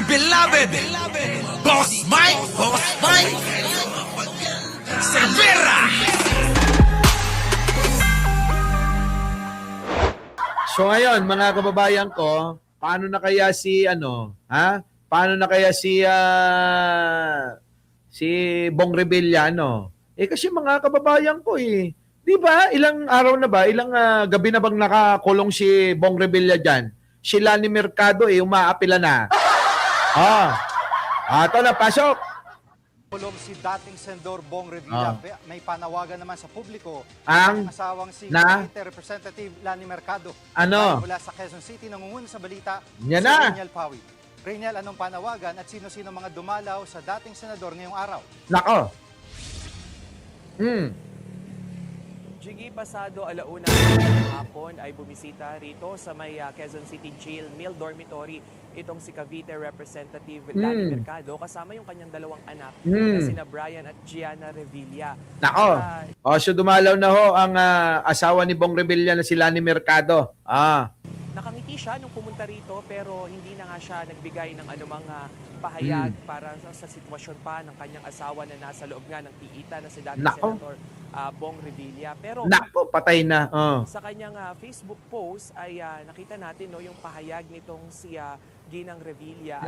beloved Boss Mike Cervera. So ngayon, mga kababayan ko, paano na kaya si Paano na kaya si Bong Revilla kasi mga kababayan ko 'di ba? Ilang araw na ba? Ilang gabi na bang nakakulong si Bong Revilla diyan? Si Lani Mercado umaapila na. Ito na, pasok. Kulong si dating Senador Bong Revilla. May panawagan naman sa publiko Ang asawang si na? Cavite Representative Lani Mercado. Ano? Mula sa Quezon City, nangunguna sa balita Yan si na. Reniel Pawi. Reniel, anong panawagan at sino-sino mga dumalaw sa dating senador ngayong araw? Nako. Jiggy, pasado alauna ng hapon ay bumisita rito sa may Quezon City Jail Mill Dormitory itong si Cavite Representative Lani Mercado kasama yung kanyang dalawang anak na sina Brian at Gianna Revilla. Nako. So dumalaw na ho ang asawa ni Bong Revilla na si Lani Mercado. Nakangiti siya nung pumunta rito pero hindi na nga siya nagbigay ng anumang pahayag para sa sitwasyon pa ng kanyang asawa na nasa loob nga ng tiita na si dating Senator Bong Revilla. Pero Nako, patay na. sa kanyang Facebook post ay nakita natin yung pahayag nitong si Ginang Revilla.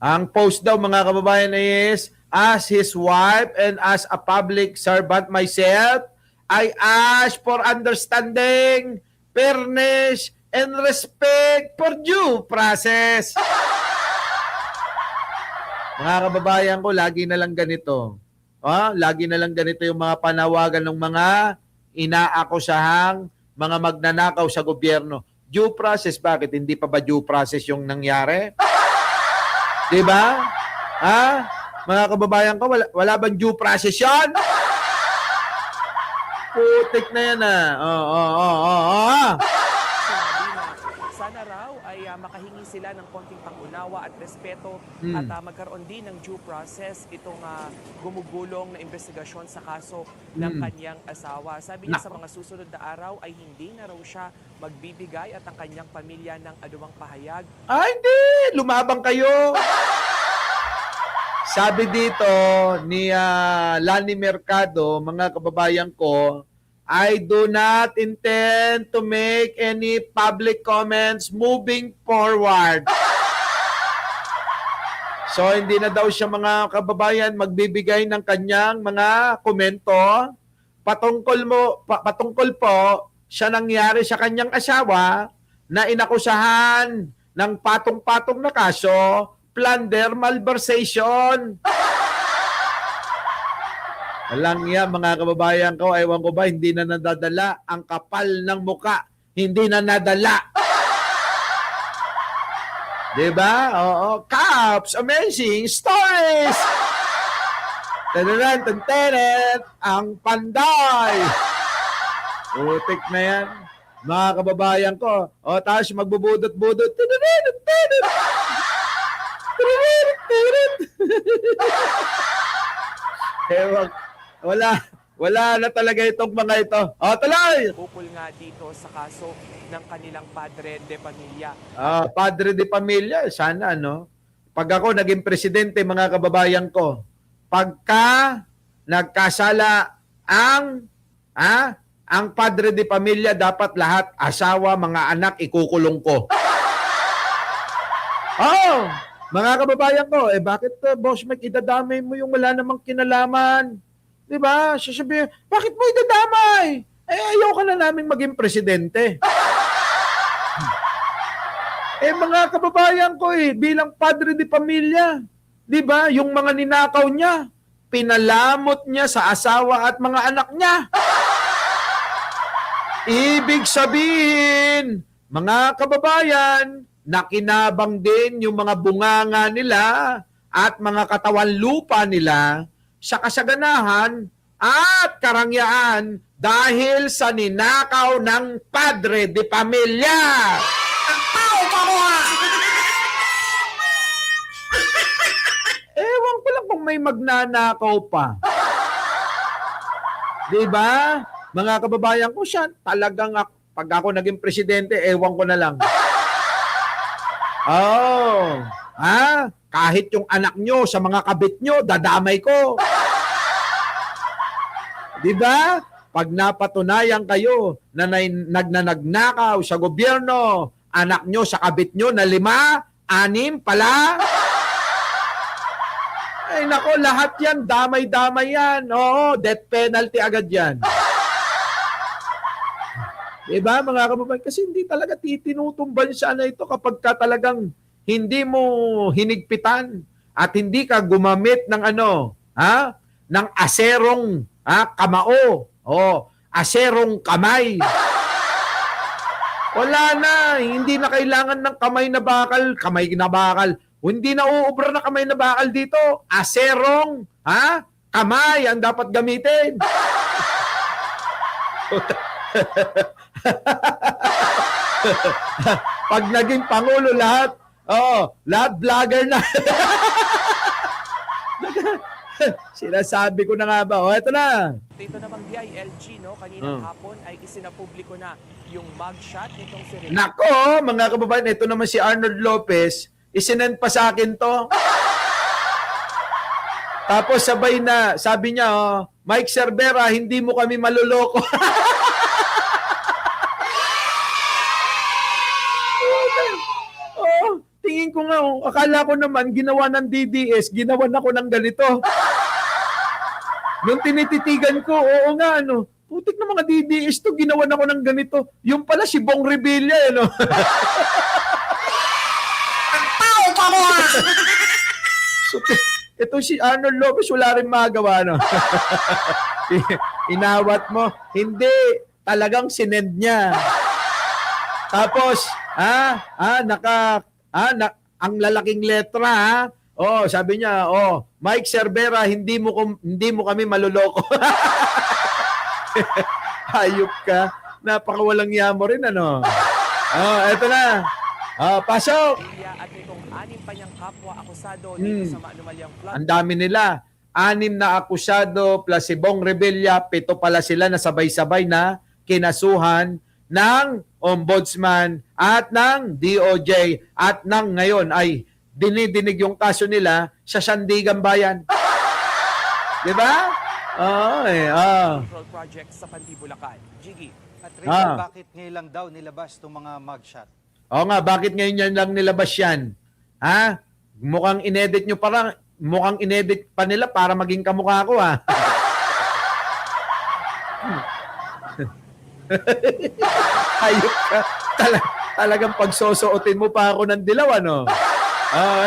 Ang post daw mga kababayan is, as his wife and as a public servant myself, I ask for understanding, fairness, and respect for due process. Mga kababayan ko, lagi na lang ganito. Lagi na lang ganito yung mga panawagan ng mga inaakusahang mga magnanakaw sa gobyerno. Due process, bakit? Hindi pa ba due process yung nangyari? Diba? Mga kababayan ko, wala bang due process yan? Putik na yan Sinabi na sana raw ay makahingi sila ng konting pangunawa at respeto at magkaroon din ng due process itong gumugulong na investigasyon sa kaso ng kanyang asawa. Sabi niya sa mga susunod na araw ay hindi na raw siya magbibigay at ang kanyang pamilya ng anumang pahayag. Hindi! Lumabang kayo! Sabi dito ni Lani Mercado, mga kababayan ko, I do not intend to make any public comments moving forward. So hindi na daw siya mga kababayan magbibigay ng kanyang mga komento patungkol po siya nangyari sa kanyang asawa na inakusahan ng patong-patong na kaso, plunder, malversation. Alang yan, mga kababayan ko, ewan ko ba, hindi na nadadala ang kapal ng muka. Hindi na nadala. Diba? Oo. Caps, amazing stories! Tanaran, tantanet, ang panday! Putik na yan. Mga kababayan ko. Tapos magbubudot-budot. Ewan. Wala na talaga itong mga ito. Tuloy! Ukol nga dito sa kaso ng kanilang padre de pamilya. Padre de pamilya, sana pag ako naging presidente, mga kababayan ko, pagka nagkasala ang padre de pamilya, dapat lahat, asawa, mga anak, ikukulong ko. Mga kababayan ko, bakit Boss Mike, idadamay mo yung wala namang kinalaman? Diba? Sasabihin, bakit mo idadamay? Ayaw ka na naming maging presidente. Mga kababayan ko bilang padre de pamilya, diba? Yung mga ninakaw niya, pinalamot niya sa asawa at mga anak niya. Ibig sabihin, mga kababayan, nakinabang din yung mga bunganga nila at mga katawan lupa nila sa kasaganahan at karangyaan dahil sa ninakaw ng padre de pamilya. Ewan ko lang kung may magnanakaw pa. Diba? Mga kababayan ko siya, talagang pag ako naging presidente, ewan ko na lang. kahit yung anak nyo sa mga kabit nyo, dadamay ko. Di ba? Pag napatunayan kayo na nagnanagnakaw sa gobyerno, anak nyo sa kabit nyo na 5, 6 pala. Ay nako, lahat yan, damay-damay yan. Oo, death penalty agad yan. Diba mga kababayan? Kasi hindi talaga titinutumban siya na ito kapag ka talagang hindi mo hinigpitan at hindi ka gumamit ng ng aserong kamao o aserong kamay. Wala na, hindi na kailangan ng kamay na bakal. Hindi na uubra na kamay na bakal dito. Aserong kamay ang dapat gamitin. Pag naging pangulo lahat vlogger na. Sinasabi ko na nga ba? Eto na. Dito namang DILG, no, kaninang hapon ay isinapubliko na yung mugshot nitong si Rizal. Nako, mga kababayan, ito naman si Arnold Lopez, isinend pa sa akin to. Tapos sabay na, sabi niya, Mike Cervera, hindi mo kami maluloko. Tingin ko nga, akala ko naman, ginawa ng DDS, ginawan ako ng ganito. Nung tinititigan ko, oo nga, putik na mga DDS to, ginawan ako ng ganito. Yung pala si Bong Revilla, Tao ka mo! So, ito si Arnold Lopez, wala rin magawa, Inawat mo. Hindi, talagang sinend niya. Tapos, ang lalaking letra, sabi niya, Mike Cervera, hindi mo kami maluloko. Hayop ka. Napakawalang yamo rin, eto na. Pasok. At itong 6 pa niyang kapwa akusado dito sa maanumalyang flood. Ang dami nila. 6 na akusado plus si Bong Revilla, 7 pala sila na sabay-sabay na kinasuhan ng Ombudsman at ng DOJ at ng ngayon ay dinidinig yung kaso nila sa Sandigan Bayan. Di ba? Control project sa Pandi, Bulacan. Jiggy. At Rizal, bakit ngayon lang daw nilabas itong mga mugshot? Oo nga, bakit ngayon yan lang nilabas yan? Mukhang inedit nyo parang, mukhang inedit pa nila para maging kamukha ko, Hayop ka. Talagang pagsosuotin mo pa ako ng dilaw,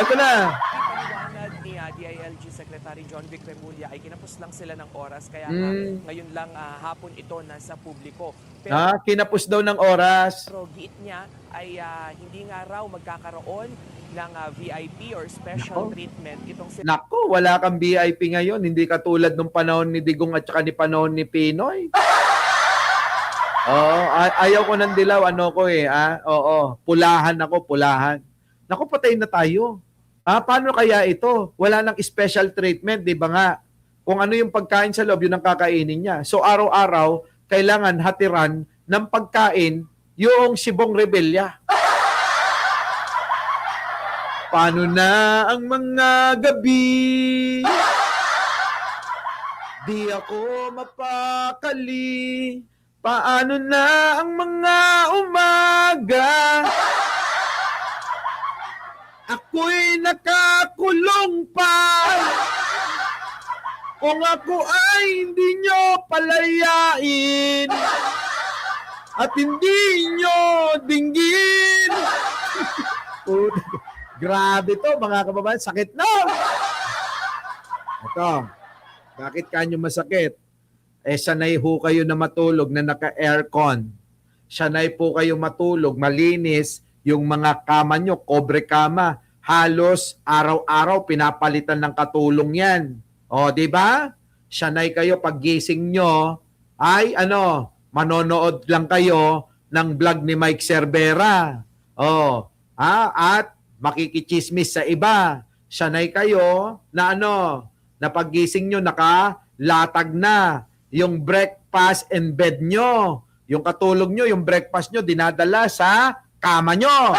ito na. Paliwanag ni DILG Secretary John Vic Remulla ay kinapos lang sila ng oras kaya ngayon lang hapon ito nasa publiko. Pero Kinapos daw ng oras. giit niya ay hindi nga raw magkakaroon ng VIP or special treatment itong si Nako, wala kang VIP ngayon. Hindi katulad nung panahon ni Digong at saka ni panahon ni Pinoy. Ayaw ko ng dilaw, pulahan ako, pulahan. Naku, patay na tayo. Paano kaya ito? Wala nang special treatment, di ba nga? Kung ano yung pagkain sa loob, yun ang kakainin niya. So araw-araw, kailangan hatiran ng pagkain yung si Bong Revilla. Paano na ang mga gabi? Di ako mapakali. Paano na ang mga umaga? Ako'y nakakulong pa. Kung ako ay hindi nyo palayain at hindi nyo dinggin. Grabe to, mga kababayan. Sakit na. Ito. Bakit kanyo masakit? Sanay ho kayo na matulog na naka-aircon. Sanay po kayo matulog, malinis, yung mga kama nyo, kobre kama. Halos araw-araw pinapalitan ng katulong yan. Di ba? Sanay kayo paggising nyo, ay manonood lang kayo ng vlog ni Mike Cervera. At makikichismis sa iba. Sanay kayo na na paggising nyo nakalatag na yung breakfast and bed nyo. Yung katulog nyo, yung breakfast nyo, dinadala sa kama nyo.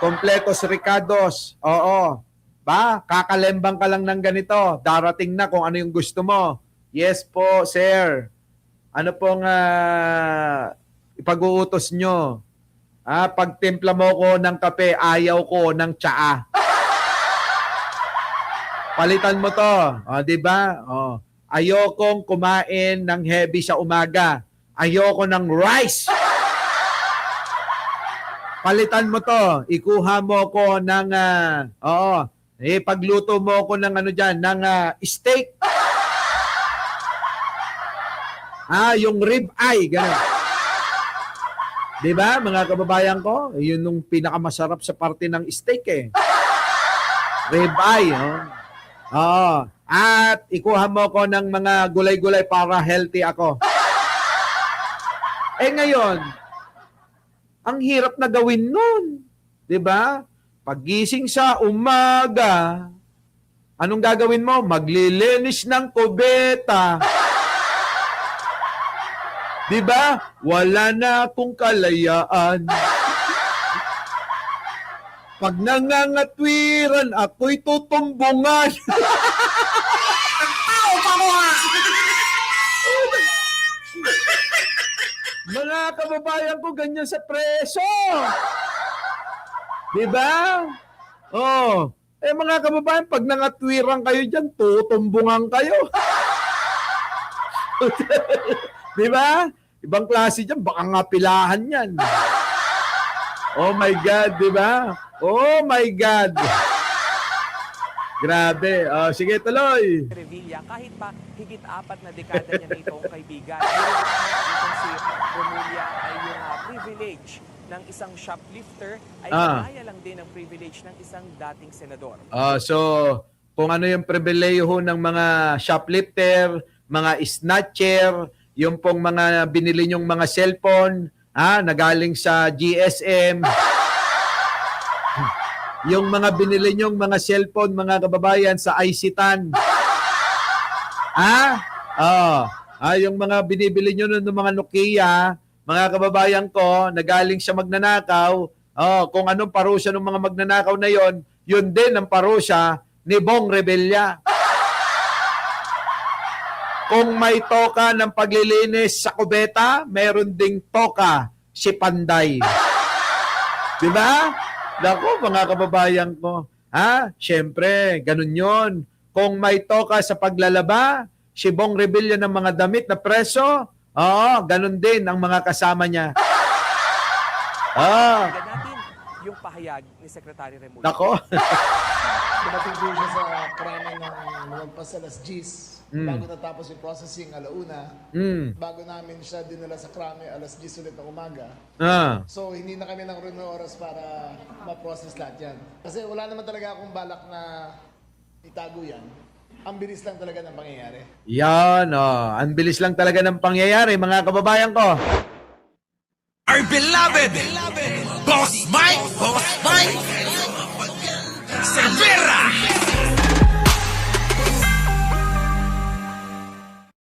Completos Ricardos. Oo. Ba? Kakalembang ka lang ng ganito. Darating na kung ano yung gusto mo. Yes po, sir. Ano pong ipag-uutos nyo? Pagtimpla mo ko ng kape, ayaw ko ng tsaa. Palitan mo to. Di ba? Ayokong kumain ng heavy sa umaga. Ayoko ng rice. Palitan mo to. Ikuha mo ko ng pagluto mo ko ng ng steak. Yung rib eye, gano'n. 'Di ba, mga kababayan ko? Yun yung pinakamasarap sa parte ng steak eh. Rib eye, At ikuha mo ko ng mga gulay-gulay para healthy ako. Ngayon, ang hirap na gawin nun. 'Di ba? Paggising sa umaga, anong gagawin mo? Maglilinis ng kubeta. 'Di ba? Wala na akong kalayaan. Pag nangangatwiran, ako'y tutumbungan. Tao ka mo ha! Mga kababayan ko, ganyan sa preso. 'Di ba? Mga kababayan, pag nangatwiran kayo dyan, tutumbungan kayo. 'Di ba? Ibang klase dyan, baka nga pilahan yan. Oh my God, 'di ba? Oh my God. Grabe. Sige, tuloy. Revilla, kahit pa higit 4 na dekada niya nitong kaibigan. Itong si Romulia ay yung privilege ng isang shoplifter ay kaya lang din ang privilege ng isang dating senador. So, kung ano yung pribileyo ng mga shoplifter, mga snatcher, yung pong mga binili nyong mga cellphone, nagaling sa GSM, yung mga binili nyong mga cellphone, mga kababayan, sa ICTAN. Yung mga binibili nyo ng mga Nokia, mga kababayan ko, nagaling sa magnanakaw, kung anong parusa ng mga magnanakaw na yon, yun din ang parusa ni Bong Revilla. Kung may toka ng paglilinis sa kubeta, meron ding toka si Panday. Di ba? Naku, mga kababayan ko. Siyempre, ganun yon. Kung may toka sa paglalaba, si Bong Revilla ng mga damit na preso, ganun din ang mga kasama niya. Tignan natin yung pahayag ni Secretary Remulla. Nako. Dumating po siya sa krami ng lumagpas alas 10 bago natapos yung processing alauna. Bago namin siya dinala sa krami alas 10 ulit ng umaga. So hindi na kami ng rin oras para ma-process lahat yan. Kasi wala naman talaga akong balak na itago yan. Ang bilis lang talaga ng pangyayari. Yan, ang bilis lang talaga ng pangyayari, mga kababayan ko. Our beloved, Boss Mike, Severa.